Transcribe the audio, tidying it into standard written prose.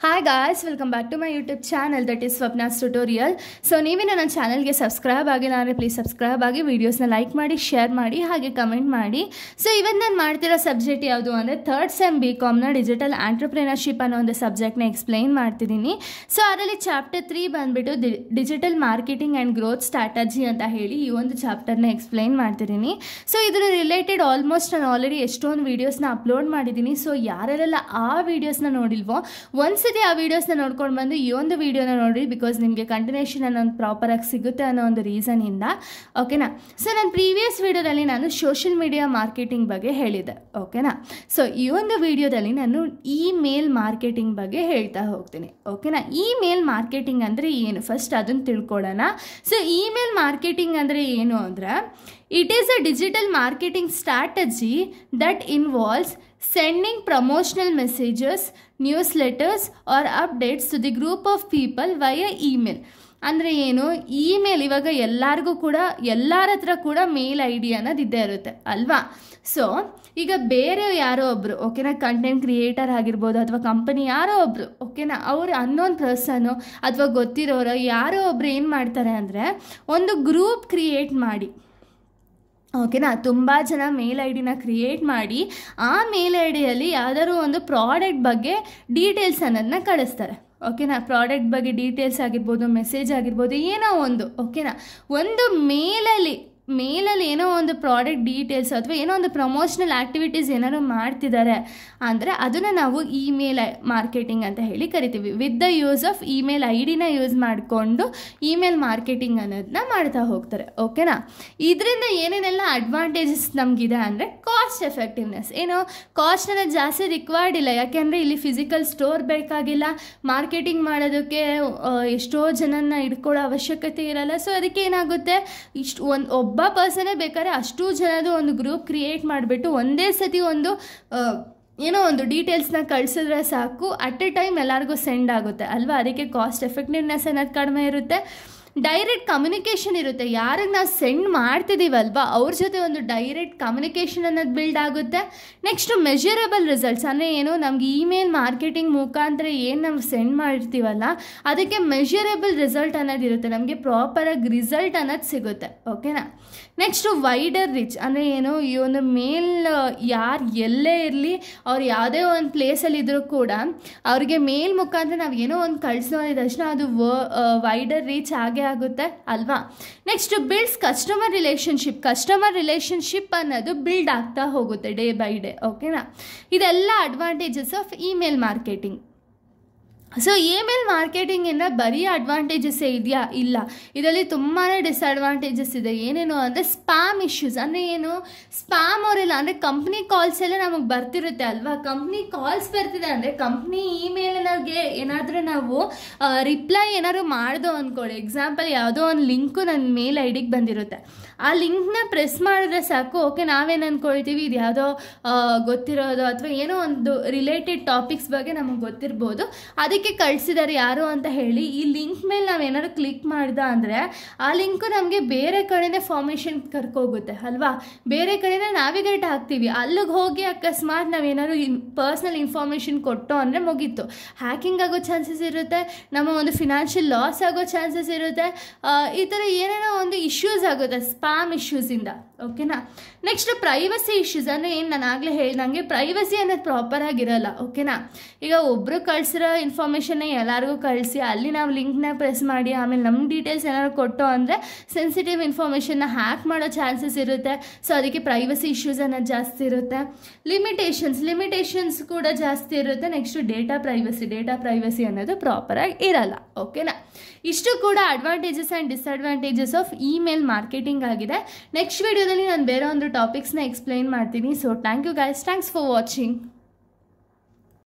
Hi guys, welcome back to my YouTube channel that is Swapna's Tutorial. So ನೀವೇನ ನನ್ನ ಚಾನಲ್ಗೆ subscribe ಆಗಿಲ್ಲ ಅಂದರೆ ಪ್ಲೀಸ್ ಸಬ್ಸ್ಕ್ರೈಬ್ ಆಗಿ ವಿಡಿಯೋಸ್ನ ಲೈಕ್ ಮಾಡಿ ಶೇರ್ ಮಾಡಿ ಹಾಗೆ ಕಮೆಂಟ್ ಮಾಡಿ. ಸೊ ಇವತ್ತು ನಾನು ಮಾಡ್ತಿರೋ ಸಬ್ಜೆಕ್ಟ್ ಯಾವುದು ಅಂದರೆ ಥರ್ಡ್ ಸೆಮ್ BComನ ಡಿಜಿಟಲ್ ಆಂಟ್ರಪ್ರಿನರ್ಶಿಪ್ ಅನ್ನೋ ಒಂದು ಸಬ್ಜೆಕ್ಟ್ನ ಎಕ್ಸ್ಪ್ಲೈನ್ ಮಾಡ್ತಿದ್ದೀನಿ. ಸೊ ಅದರಲ್ಲಿ ಚಾಪ್ಟರ್ 3 ಬಂದುಬಿಟ್ಟು digital marketing and growth strategy ಅಂತ ಹೇಳಿ ಈ ಒಂದು ಚಾಪ್ಟರ್ನ ಎಕ್ಸ್ಪ್ಲೈನ್ ಮಾಡ್ತಿದ್ದೀನಿ. ಸೊ ಇದರ ರಿಲೇಟೆಡ್ ಆಲ್ಮೋಸ್ಟ್ ನಾನು ಆಲ್ರೆಡಿ ಎಷ್ಟೊಂದು ವೀಡಿಯೋಸ್ನ ಅಪ್ಲೋಡ್ ಮಾಡಿದ್ದೀನಿ. ಸೊ ಯಾರೆಲ್ಲ ಆ ವೀಡಿಯೋಸ್ನ ನೋಡಿಲ್ವೋ ಒಂದ್ಸತಿ ಆ ವೀಡಿಯೋಸ್ನ ನೋಡ್ಕೊಂಡು ಬಂದು ಈ ಒಂದು ವೀಡಿಯೋನ ನೋಡಿ, ಬಿಕಾಸ್ ನಿಮಗೆ ಕಂಟಿನ್ಯೂಷನ್ ಅನ್ನೋದು ಪ್ರಾಪರಾಗಿ ಸಿಗುತ್ತೆ ಅನ್ನೋ ಒಂದು ರೀಸನಿಂದ. ಓಕೆನಾ. ಸೊ ನಾನು ಪ್ರೀವಿಯಸ್ ವೀಡಿಯೋದಲ್ಲಿ ನಾನು ಸೋಷಿಯಲ್ ಮೀಡಿಯಾ ಮಾರ್ಕೆಟಿಂಗ್ ಬಗ್ಗೆ ಹೇಳಿದ್ದೆ. ಓಕೆನಾ. ಸೊ ಈ ಒಂದು ವೀಡಿಯೋದಲ್ಲಿ ನಾನು ಇಮೇಲ್ ಮಾರ್ಕೆಟಿಂಗ್ ಬಗ್ಗೆ ಹೇಳ್ತಾ ಹೋಗ್ತೀನಿ. ಓಕೆನಾ. ಇಮೇಲ್ ಮಾರ್ಕೆಟಿಂಗ್ ಅಂದರೆ ಏನು ಫಸ್ಟ್ ಅದನ್ನು ತಿಳ್ಕೊಳ್ಳೋಣ. ಸೊ ಇಮೇಲ್ ಮಾರ್ಕೆಟಿಂಗ್ ಅಂದರೆ ಏನು ಅಂದರೆ it is a digital marketing strategy that involves sending promotional messages, newsletters or updates to the group of people via email. ಅಂದರೆ ಏನು, ಇಮೇಲ್ ಇವಾಗ ಎಲ್ಲರ ಹತ್ರ ಕೂಡ ಮೇಲ್ ID ಅನ್ನೋದು ಇದ್ದೇ ಇರುತ್ತೆ ಅಲ್ವಾ. ಸೊ ಈಗ ಬೇರೆ ಯಾರೋ ಒಬ್ಬರು ಓಕೆನಾ, ಕಂಟೆಂಟ್ ಕ್ರಿಯೇಟರ್ ಆಗಿರ್ಬೋದು ಅಥವಾ ಕಂಪನಿ ಯಾರೋ ಒಬ್ಬರು ಓಕೆನಾ, ಅವರು ಅನ್ನೋನ್ ಪರ್ಸನು ಅಥವಾ ಗೊತ್ತಿರೋರು ಯಾರೋ ಒಬ್ಬರು ಏನು ಮಾಡ್ತಾರೆ ಅಂದರೆ ಒಂದು ಗ್ರೂಪ್ ಕ್ರಿಯೇಟ್ ಮಾಡಿ ಓಕೆನಾ, ತುಂಬ ಜನ ಮೇಲ್ ID ಕ್ರಿಯೇಟ್ ಮಾಡಿ ಆ ಮೇಲ್ ID ಯಾವುದಾದ್ರು ಒಂದು ಪ್ರಾಡಕ್ಟ್ ಬಗ್ಗೆ ಡೀಟೇಲ್ಸ್ ಅನ್ನೋದನ್ನ ಕಳಿಸ್ತಾರೆ. ಓಕೆನಾ. ಪ್ರಾಡಕ್ಟ್ ಬಗ್ಗೆ ಡೀಟೇಲ್ಸ್ ಆಗಿರ್ಬೋದು, ಮೆಸೇಜ್ ಆಗಿರ್ಬೋದು, ಏನೋ ಒಂದು ಓಕೆನಾ, ಒಂದು ಮೇಲಲ್ಲಿ ಏನೋ ಒಂದು ಪ್ರಾಡಕ್ಟ್ ಡೀಟೇಲ್ಸ್ ಅಥವಾ ಏನೋ ಒಂದು ಪ್ರಮೋಷನಲ್ ಆ್ಯಕ್ಟಿವಿಟೀಸ್ ಏನಾದ್ರು ಮಾಡ್ತಿದ್ದಾರೆ ಅಂದರೆ ಅದನ್ನು ನಾವು ಇಮೇಲ್ ಮಾರ್ಕೆಟಿಂಗ್ ಅಂತ ಹೇಳಿ ಕರಿತೀವಿ. With the use of email ID use ಮಾಡಿಕೊಂಡು ಇಮೇಲ್ ಮಾರ್ಕೆಟಿಂಗ್ ಅನ್ನೋದನ್ನ ಮಾಡ್ತಾ ಹೋಗ್ತಾರೆ. ಓಕೆನಾ. ಇದರಿಂದ ಏನೇನೆಲ್ಲ ಅಡ್ವಾಂಟೇಜಸ್ ನಮಗಿದೆ ಅಂದರೆ ಕಾಸ್ಟ್ ಎಫೆಕ್ಟಿವ್ನೆಸ್. ಏನೋ ಕಾಸ್ಟ್ ಅನ್ನೋದು ಜಾಸ್ತಿ ರಿಕ್ವೈರ್ಡ್ ಇಲ್ಲ, ಯಾಕೆಂದರೆ ಇಲ್ಲಿ ಫಿಸಿಕಲ್ ಸ್ಟೋರ್ ಬೇಕಾಗಿಲ್ಲ, ಮಾರ್ಕೆಟಿಂಗ್ ಮಾಡೋದಕ್ಕೆ ಎಷ್ಟೋ ಜನನ ಇಟ್ಕೊಳ್ಳೋ ಅವಶ್ಯಕತೆ ಇರಲ್ಲ. ಸೊ ಅದಕ್ಕೆ ಏನಾಗುತ್ತೆ, ಒಬ್ಬ ಪರ್ಸನೇ ಬೇಕಾದ್ರೆ ಅಷ್ಟು ಜನದು ಒಂದು ಗ್ರೂಪ್ ಕ್ರಿಯೇಟ್ ಮಾಡಿಬಿಟ್ಟು ಒಂದೇ ಸತಿ ಒಂದು ಏನೋ ಒಂದು ಡೀಟೇಲ್ಸ್ನ ಕಳಿಸಿದ್ರೆ ಸಾಕು, ಅಟ್ ಎ ಟೈಮ್ ಎಲ್ಲರಿಗೂ ಸೆಂಡ್ ಆಗುತ್ತೆ ಅಲ್ವಾ. ಅದಕ್ಕೆ ಕಾಸ್ಟ್ ಎಫೆಕ್ಟಿವ್ನೆಸ್ ಅನ್ನೋದು ಕಡಿಮೆ ಇರುತ್ತೆ. ಡೈರೆಕ್ಟ್ ಕಮ್ಯುನಿಕೇಷನ್ ಇರುತ್ತೆ, ಯಾರಿಗೆ ನಾವು ಸೆಂಡ್ ಮಾಡ್ತಿದ್ದೀವಲ್ವ ಅವ್ರ ಜೊತೆ ಒಂದು ಡೈರೆಕ್ಟ್ ಕಮ್ಯುನಿಕೇಷನ್ ಅನ್ನೋದು ಬಿಲ್ಡ್ ಆಗುತ್ತೆ. ನೆಕ್ಸ್ಟು ಮೆಷರಬಲ್ ರಿಸಲ್ಟ್ಸ್ ಅಂದರೆ ಏನು, ನಮ್ಗೆ ಇಮೇಲ್ ಮಾರ್ಕೆಟಿಂಗ್ ಮುಖಾಂತರ ಏನು ನಾವು ಸೆಂಡ್ ಮಾಡಿರ್ತೀವಲ್ಲ ಅದಕ್ಕೆ ಮೆಷರಬಲ್ ರಿಸಲ್ಟ್ ಅನ್ನೋದಿರುತ್ತೆ, ನಮಗೆ ಪ್ರಾಪರಾಗಿ ರಿಸಲ್ಟ್ ಅನ್ನೋದು ಸಿಗುತ್ತೆ. ಓಕೆನಾ. ನೆಕ್ಸ್ಟು ವೈಡರ್ ರೀಚ್ ಅಂದರೆ ಏನು, ಈ ಒಂದು ಮೇಲ್ ಯಾರು ಎಲ್ಲೇ ಇರಲಿ ಅವ್ರು ಯಾವುದೇ ಒಂದು ಪ್ಲೇಸಲ್ಲಿ ಇದ್ದರೂ ಕೂಡ ಅವ್ರಿಗೆ ಮೇಲ್ ಮುಖಾಂತರ ನಾವು ಏನೋ ಒಂದು ಕಳಿಸೋದ ತಕ್ಷಣ ಅದು ವೈಡರ್ ರೀಚ್ ಆಗೇ ಆಗುತ್ತೆ ಅಲ್ವಾ. ನೆಕ್ಸ್ಟ್ ಬಿಲ್ಡ್ಸ್ ಕಸ್ಟಮರ್ ರಿಲೇಷನ್ಶಿಪ್ ಅನ್ನೋದು ಬಿಲ್ಡ್ ಆಗ್ತಾ ಹೋಗುತ್ತೆ ಡೇ ಬೈ ಡೇ. ಓಕೆನಾ. ಇದೆಲ್ಲ advantages of email marketing. So email ಮಾರ್ಕೆಟಿಂಗಿಂದ ಬರೀ ಅಡ್ವಾಂಟೇಜಸ್ಸೇ ಇದೆಯಾ, ಇಲ್ಲ, ಇದರಲ್ಲಿ ತುಂಬಾ ಡಿಸ್ಅಡ್ವಾಂಟೇಜಸ್ ಇದೆ. ಏನೇನು ಅಂದರೆ ಸ್ಪ್ಯಾಮ್ ಇಶ್ಯೂಸ್. ಅಂದರೆ ಏನು, ಸ್ಪ್ಯಾಮ್ ಅವರೆಲ್ಲ ಅಂದರೆ ಕಂಪ್ನಿ ಕಾಲ್ಸ್ ಎಲ್ಲ ನಮಗೆ ಬರ್ತಿರುತ್ತೆ ಅಲ್ವಾ. ಕಂಪ್ನಿ ಕಾಲ್ಸ್ ಬರ್ತಿದೆ ಅಂದರೆ ಕಂಪ್ನಿ ಇಮೇಲ್ಗೆ ಏನಾದರೂ ನಾವು ರಿಪ್ಲೈ ಏನಾದ್ರು ಮಾಡ್ದೋ ಅಂದ್ಕೊಳ್ಳಿ. ಎಕ್ಸಾಂಪಲ್ ಯಾವುದೋ ಒಂದು ಲಿಂಕು ನನ್ನ ಮೇಲ್ ID ಬಂದಿರುತ್ತೆ, ಆ ಲಿಂಕ್ನ ಪ್ರೆಸ್ ಮಾಡಿದ್ರೆ ಸಾಕು. ಓಕೆ, ನಾವೇನು ಅಂದ್ಕೊಳ್ತೀವಿ, ಇದು ಯಾವುದೋ ಗೊತ್ತಿರೋದು ಅಥವಾ ಏನೋ ಒಂದು ರಿಲೇಟೆಡ್ ಟಾಪಿಕ್ಸ್ ಬಗ್ಗೆ ನಮಗೆ ಗೊತ್ತಿರ್ಬೋದು, ಅದಕ್ಕೆ ಕಳಿಸಿದ್ದಾರೆ ಯಾರು ಅಂತ ಹೇಳಿ ಈ ಲಿಂಕ್ ಮೇಲೆ ನಾವೇನಾದ್ರು ಕ್ಲಿಕ್ ಮಾಡ್ದ ಅಂದರೆ ಆ ಲಿಂಕು ನಮಗೆ ಬೇರೆ ಕಡೆನೇ ಫಾರ್ಮೇಷನ್ ಕರ್ಕೋಗುತ್ತೆ ಅಲ್ವಾ. ಬೇರೆ ಕಡೆನೇ ನ್ಯಾವಿಗೇಟ್ ಆಗ್ತೀವಿ, ಅಲ್ಲಿಗೆ ಹೋಗಿ ಅಕಸ್ಮಾತ್ ನಾವೇನಾದ್ರು ಪರ್ಸ್ನಲ್ ಇನ್ಫಾರ್ಮೇಷನ್ ಕೊಟ್ಟೋ ಅಂದರೆ ಮುಗೀತು, ಹ್ಯಾಕಿಂಗ್ ಆಗೋ ಚಾನ್ಸಸ್ ಇರುತ್ತೆ, ನಮ್ಮ ಒಂದು ಫಿನಾನ್ಷಿಯಲ್ ಲಾಸ್ ಆಗೋ ಚಾನ್ಸಸ್ ಇರುತ್ತೆ, ಈ ಥರ ಏನೇನೋ ಒಂದು ಇಶ್ಯೂಸ್ ಆಗುತ್ತೆ ಸ್ಪ್ಯಾಮ್ ಇಶ್ಯೂಸಿಂದ. ಓಕೆನಾ. ನೆಕ್ಸ್ಟ್ ಪ್ರೈವಸಿ ಇಶ್ಯೂಸ್ ಅಂದರೆ ಏನು, ನಾನು ಆಗಲೇ ನನಗೆ ಪ್ರೈವಸಿ ಅನ್ನೋದು ಪ್ರಾಪರಾಗಿರಲ್ಲ. ಓಕೆನಾ. ಈಗ ಒಬ್ಬರು ಕಳಿಸಿರೋ ಇನ್ಫಾರ್ಮೇಷನ್ನ ಎಲ್ಲರಿಗೂ ಕಳಿಸಿ ಅಲ್ಲಿ ನಾವು ಲಿಂಕ್ನ ಪ್ರೆಸ್ ಮಾಡಿ ಆಮೇಲೆ ನಮ್ಮ ಡೀಟೇಲ್ಸ್ ಏನಾದ್ರು ಕೊಟ್ಟು ಅಂದರೆ ಸೆನ್ಸಿಟಿವ್ ಇನ್ಫಾರ್ಮೇಷನ್ನ ಹ್ಯಾಕ್ ಮಾಡೋ ಚಾನ್ಸಸ್ ಇರುತ್ತೆ. ಸೊ ಅದಕ್ಕೆ ಪ್ರೈವಸಿ ಇಶ್ಯೂಸ್ ಅನ್ನೋದು ಜಾಸ್ತಿ ಇರುತ್ತೆ. ಲಿಮಿಟೇಷನ್ಸ್ ಕೂಡ ಜಾಸ್ತಿ ಇರುತ್ತೆ. ನೆಕ್ಸ್ಟು ಡೇಟಾ ಪ್ರೈವಸಿ ಅನ್ನೋದು ಪ್ರಾಪರಾಗಿ ಇರಲ್ಲ. ಓಕೆನಾ. ಇಷ್ಟು ಕೂಡ advantages and disadvantages of email marketing ಆಗಿದೆ. ನೆಕ್ಸ್ಟ್ ವಿಡಿಯೋದಲ್ಲಿ ನಾನು ಬೇರೆ ಒಂದು ಟಾಪಿಕ್ಸ್ನ ಎಕ್ಸ್ಪ್ಲೈನ್ ಮಾಡ್ತೀನಿ. So thank you guys, thanks for watching.